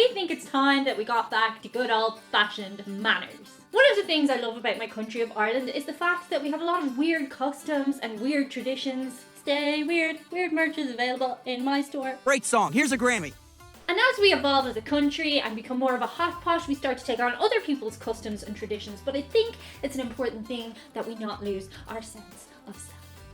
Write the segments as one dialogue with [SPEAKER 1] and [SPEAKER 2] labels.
[SPEAKER 1] really think it's time that we got back to good old-fashioned manners. One of the things I love about my country of Ireland is the fact that we have a lot of weird customs and weird traditions. Stay weird. Weird merch is available in my store.
[SPEAKER 2] Great song. Here's a Grammy.
[SPEAKER 1] And as we evolve as a country and become more of a hot pot, we start to take on other people's customs and traditions. But I think it's an important thing that we not lose our sense of self.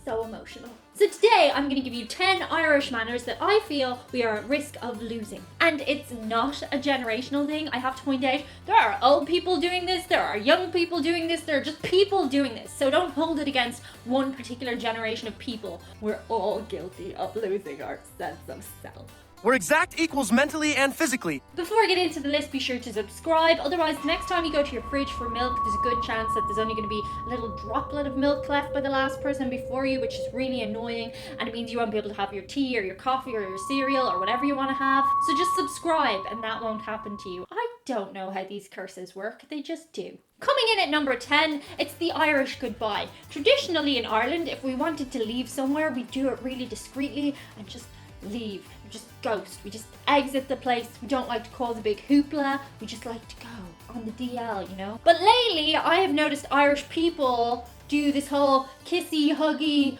[SPEAKER 1] So emotional. So today I'm going to give you 10 Irish manners that I feel we are at risk of losing. And it's not a generational thing. I have to point out there are old people doing this, there are young people doing this, there are just people doing this. So don't hold it against one particular generation of people. We're all guilty of losing our sense of self.
[SPEAKER 2] We're exact equals mentally and physically.
[SPEAKER 1] Before I get into the list, be sure to subscribe. Otherwise, the next time you go to your fridge for milk, there's a good chance that there's only going to be a little droplet of milk left by the last person before you, which is really annoying. And it means you won't be able to have your tea or your coffee or your cereal or whatever you want to have. So just subscribe and that won't happen to you. I don't know how these curses work. They just do. Coming in at number 10, it's the Irish goodbye. Traditionally in Ireland, if we wanted to leave somewhere, we do it really discreetly and just leave. We just ghost. We just exit the place. We don't like to cause a big hoopla. We just like to go on the DL, you know? But lately, I have noticed Irish people do this whole kissy, huggy,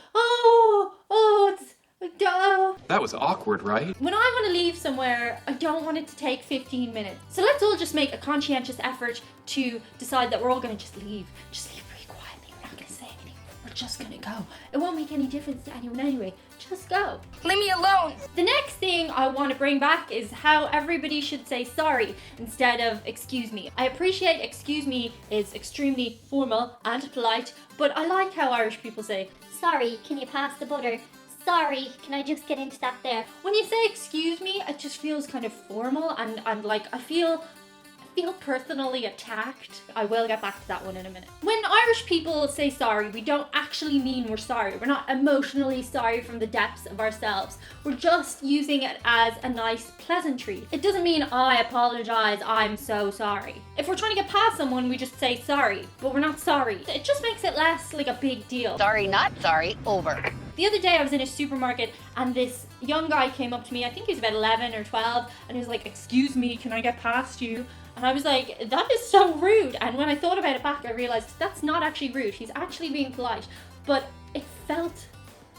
[SPEAKER 3] That was awkward, right?
[SPEAKER 1] When I want to leave somewhere, I don't want it to take 15 minutes. So let's all just make a conscientious effort to decide that we're all going to just leave. Just leave really quietly. We're not going to say anything. We're just going to go. It won't make any difference to anyone anyway. Just go.
[SPEAKER 4] Leave me alone.
[SPEAKER 1] The next thing I want to bring back is how everybody should say sorry instead of excuse me. I appreciate excuse me is extremely formal and polite, but I like how Irish people say,
[SPEAKER 5] Sorry, can you pass the butter? Sorry, can I just get into that there?
[SPEAKER 1] when you say excuse me, it just feels kind of formal and like I feel personally attacked. I will get back to that one in a minute. When Irish people say sorry, we don't actually mean we're sorry. We're not emotionally sorry from the depths of ourselves. We're just using it as a nice pleasantry. It doesn't mean I apologize, I'm so sorry. If we're trying to get past someone, we just say sorry, but we're not sorry. It just makes it less like a big deal.
[SPEAKER 4] Sorry, not sorry, over.
[SPEAKER 1] The other day I was in a supermarket and this young guy came up to me, I think he was about 11 or 12, and he was like, excuse me, can I get past you? And I was like, that is so rude. And when I thought about it back, I realized that's not actually rude. He's actually being polite, but it felt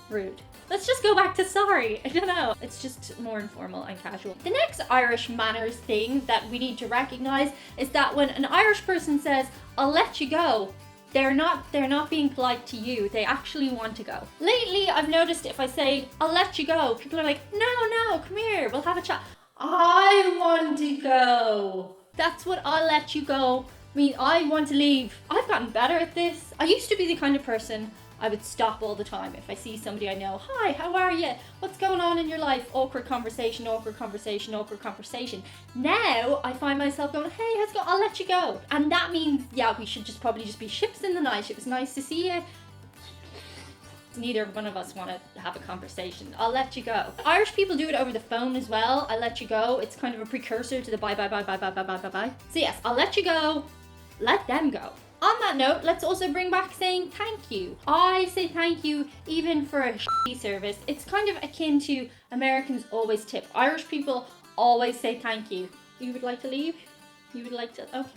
[SPEAKER 1] rude. Let's just go back to sorry. I don't know. It's just more informal and casual. The next Irish manners thing that we need to recognize is that when an Irish person says, I'll let you go, they're not being polite to you. They actually want to go. Lately, I've noticed if I say, I'll let you go, people are like, no, come here, we'll have a chat. I want to go. That's what I'll let you go. I mean, I want to leave. I've gotten better at this. I used to be the kind of person I would stop all the time if I see somebody I know. Hi, how are you? What's going on in your life? Awkward conversation, awkward conversation, awkward conversation. Now I find myself going, hey, how's it going? I'll let you go. And that means, yeah, we should probably just be ships in the night. It was nice to see you. Neither one of us want to have a conversation. I'll let you go. Irish people do it over the phone as well. I'll let you go. It's kind of a precursor to the bye. So yes, I'll let you go. Let them go. On that note, let's also bring back saying thank you. I say thank you even for a shitty service. It's kind of akin to Americans always tip. Irish people always say thank you. You would like to leave? You would like to? Okay.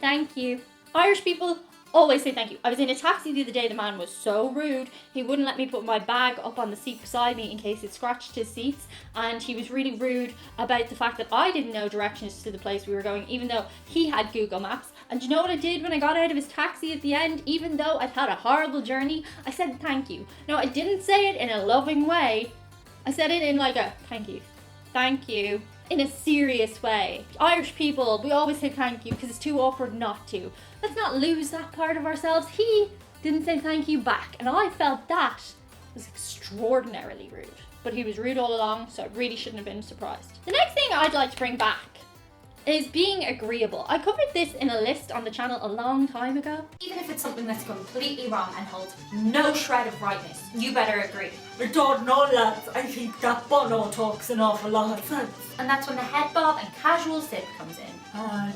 [SPEAKER 1] Thank you. Irish people always say thank you. I was in a taxi the other day. The man was so rude. He wouldn't let me put my bag up on the seat beside me in case it scratched his seats. And he was really rude about the fact that I didn't know directions to the place we were going, even though he had Google Maps. And do you know what I did when I got out of his taxi at the end? Even though I'd had a horrible journey, I said thank you. No, I didn't say it in a loving way. I said it in like a thank you. Thank you. In a serious way. Irish people, we always say thank you because it's too awkward not to. Let's not lose that part of ourselves. He didn't say thank you back, and I felt that was extraordinarily rude. But he was rude all along, so I really shouldn't have been surprised. The next thing I'd like to bring back is being agreeable. I covered this in a list on the channel a long time ago.
[SPEAKER 6] Even if it's something that's completely wrong and holds no shred of rightness, you better agree.
[SPEAKER 7] I don't know, lads. I think that Bono talks an awful lot of sense.
[SPEAKER 6] And that's when the head bob and casual sip comes in.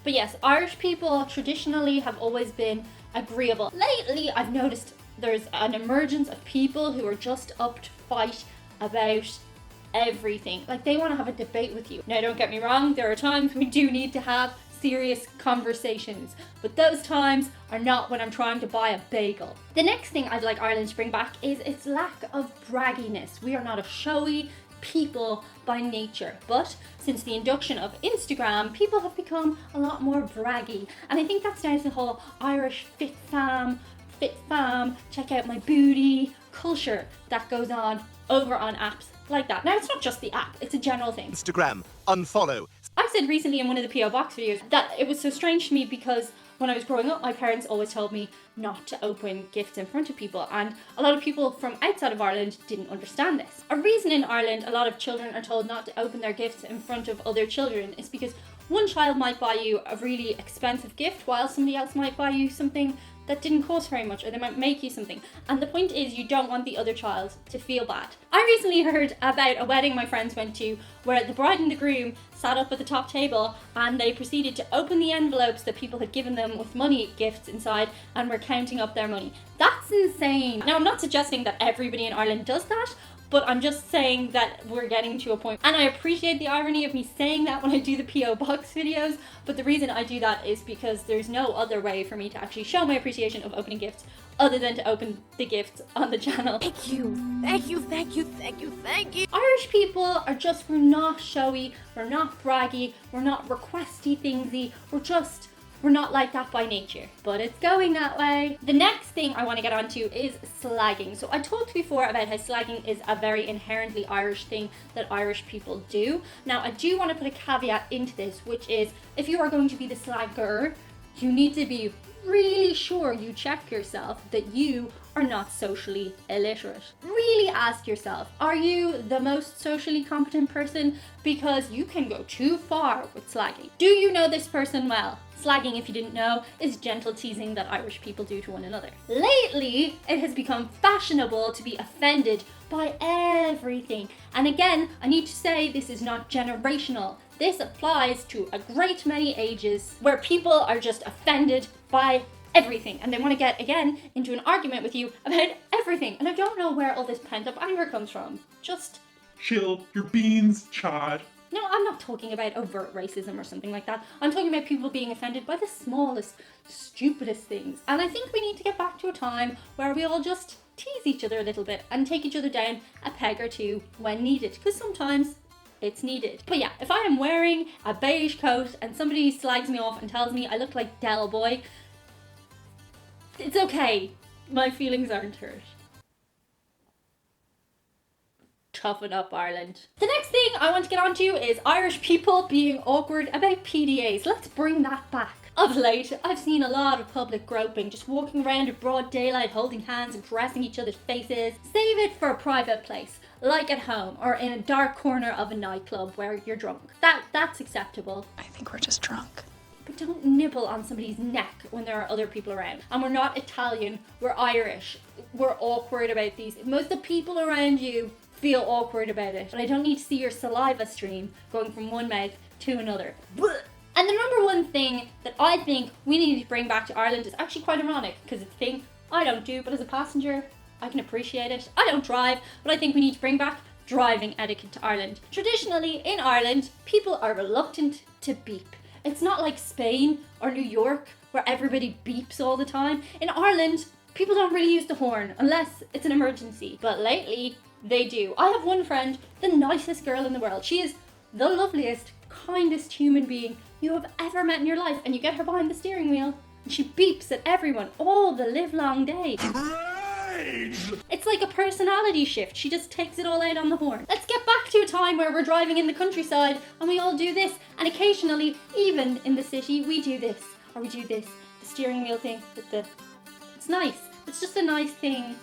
[SPEAKER 1] But yes, Irish people traditionally have always been agreeable. Lately, I've noticed there's an emergence of people who are just up to fight about everything. Like, they want to have a debate with you. Now, don't get me wrong, there are times we do need to have serious conversations, but those times are not when I'm trying to buy a bagel. The next thing I'd like Ireland to bring back is its lack of bragginess. We are not a showy people by nature, but since the induction of Instagram, people have become a lot more braggy, and I think that's down to the whole Irish fit fam, check out my booty culture that goes on over on apps like that. Now, it's not just the app, it's a general thing.
[SPEAKER 2] Instagram, unfollow.
[SPEAKER 1] I said recently in one of the P.O. Box videos that it was so strange to me because when I was growing up, my parents always told me not to open gifts in front of people, and a lot of people from outside of Ireland didn't understand this. A reason in Ireland a lot of children are told not to open their gifts in front of other children is because one child might buy you a really expensive gift while somebody else might buy you something that didn't cost very much, or they might make you something. And the point is, you don't want the other child to feel bad. I recently heard about a wedding my friends went to where the bride and the groom sat up at the top table and they proceeded to open the envelopes that people had given them with money gifts inside and were counting up their money. That's insane. Now, I'm not suggesting that everybody in Ireland does that, but I'm just saying that we're getting to a point. And I appreciate the irony of me saying that when I do the P.O. Box videos, but the reason I do that is because there's no other way for me to actually show my appreciation of opening gifts other than to open the gifts on the channel.
[SPEAKER 8] Thank you.
[SPEAKER 1] Irish people are just, we're not showy, we're not braggy, we're not requesty thingsy, we're not like that by nature, but it's going that way. The next thing I want to get onto is slagging. So I talked before about how slagging is a very inherently Irish thing that Irish people do. Now, I do want to put a caveat into this, which is if you are going to be the slagger, you need to be really sure you check yourself that you are not socially illiterate. Really ask yourself, are you the most socially competent person? Because you can go too far with slagging. Do you know this person well? Slagging, if you didn't know, is gentle teasing that Irish people do to one another. Lately, it has become fashionable to be offended by everything. And again, I need to say this is not generational. This applies to a great many ages where people are just offended by everything and they want to get, again, into an argument with you about everything. And I don't know where all this pent-up anger comes from. Just
[SPEAKER 3] Chill your beans, Chad.
[SPEAKER 1] no, I'm not talking about overt racism or something like that. I'm talking about people being offended by the smallest, stupidest things. And I think we need to get back to a time where we all just tease each other a little bit and take each other down a peg or two when needed, because sometimes it's needed. But yeah, if I am wearing a beige coat and somebody slags me off and tells me I look like Del Boy, it's okay. My feelings aren't hurt. Toughen up, Ireland. The next thing I want to get onto is Irish people being awkward about PDAs. Let's bring that back. Of late, I've seen a lot of public groping, just walking around in broad daylight, holding hands and caressing each other's faces. Save it for a private place, like at home or in a dark corner of a nightclub where you're drunk. That's acceptable.
[SPEAKER 8] I think we're just drunk.
[SPEAKER 1] But don't nibble on somebody's neck when there are other people around. And we're not Italian, we're Irish. We're awkward about these. Most of the people around you feel awkward about it. But I don't need to see your saliva stream going from one mouth to another. And the number one thing that I think we need to bring back to Ireland is actually quite ironic, because it's a thing I don't do, but as a passenger, I can appreciate it. I don't drive, but I think we need to bring back driving etiquette to Ireland. Traditionally, in Ireland, people are reluctant to beep. It's not like Spain or New York where everybody beeps all the time. In Ireland, people don't really use the horn unless it's an emergency. But lately, they do. I have one friend, the nicest girl in the world. She is the loveliest, kindest human being you have ever met in your life. And you get her behind the steering wheel and she beeps at everyone all the livelong day. It's like a personality shift. She just takes it all out on the horn. Let's get back to a time where we're driving in the countryside and we all do this. And occasionally, even in the city, we do this. Or we do this. The steering wheel thing with the... It's nice. It's just a nice thing,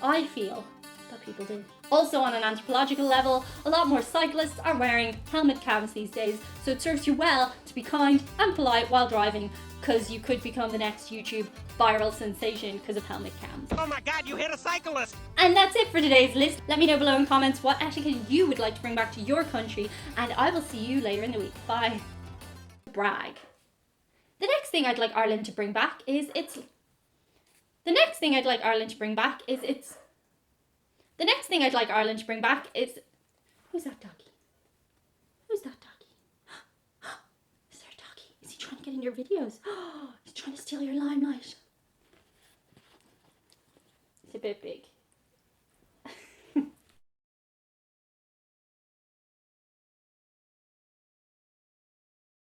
[SPEAKER 1] I feel, that people do. Also, on an anthropological level, a lot more cyclists are wearing helmet cams these days, so it serves you well to be kind and polite while driving, because you could become the next YouTube viral sensation because of helmet cams.
[SPEAKER 2] Oh my god, you hit a cyclist!
[SPEAKER 1] And that's it for today's list. Let me know below in comments what etiquette you would like to bring back to your country, and I will see you later in the week. Bye. Brag. The next thing I'd like Ireland to bring back is its... The next thing I'd like Ireland to bring back is its... Who's that doggy? Who's that doggy? Is there a doggy? Is he trying to get in your videos? He's trying to steal your limelight. It's a bit big.